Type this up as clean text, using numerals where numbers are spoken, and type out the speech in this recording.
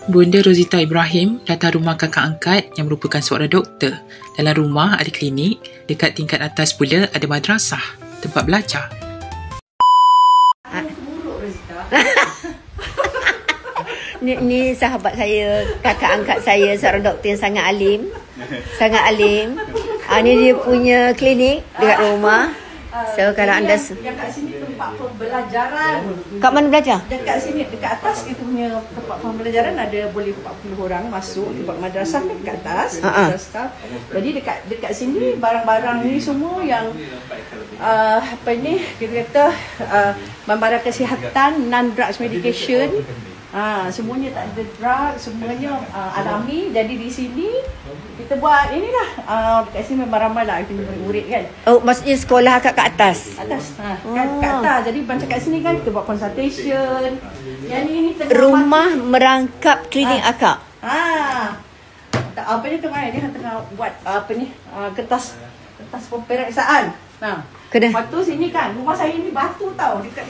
Bunda Rozita Ibrahim datang rumah kakak angkat yang merupakan seorang doktor. Dalam rumah ada klinik, dekat tingkat atas pula ada madrasah, tempat belajar. Ni sahabat saya, kakak angkat saya, seorang doktor yang sangat alim. Sangat alim. Ni dia punya klinik dekat rumah. So kalau anda yang kat sini tempat pembelajaran. kat mana belajar? Dekat sini, dekat atas kita punya tempat pembelajaran ada boleh 40 orang masuk. Tempat madrasah kan dekat atas. Madrasah. Jadi dekat sini barang-barang ni semua yang kita kata barang kesihatan, non drugs medication. Semuanya tak ada drug, semuanya alami. Jadi di sini kita buat inilah. Dekat sini memang ramai lah murid kan. Oh, maksudnya sekolah akak kat atas? Atas. Kan kat atas. Jadi macam kat sini kan kita buat consultation. Yang ni tengah rumah merangkap klinik akak? Apa ni tengah dia tengah buat kertas pemeriksaan. Lepas tu sini kan rumah saya ni batu tau dekat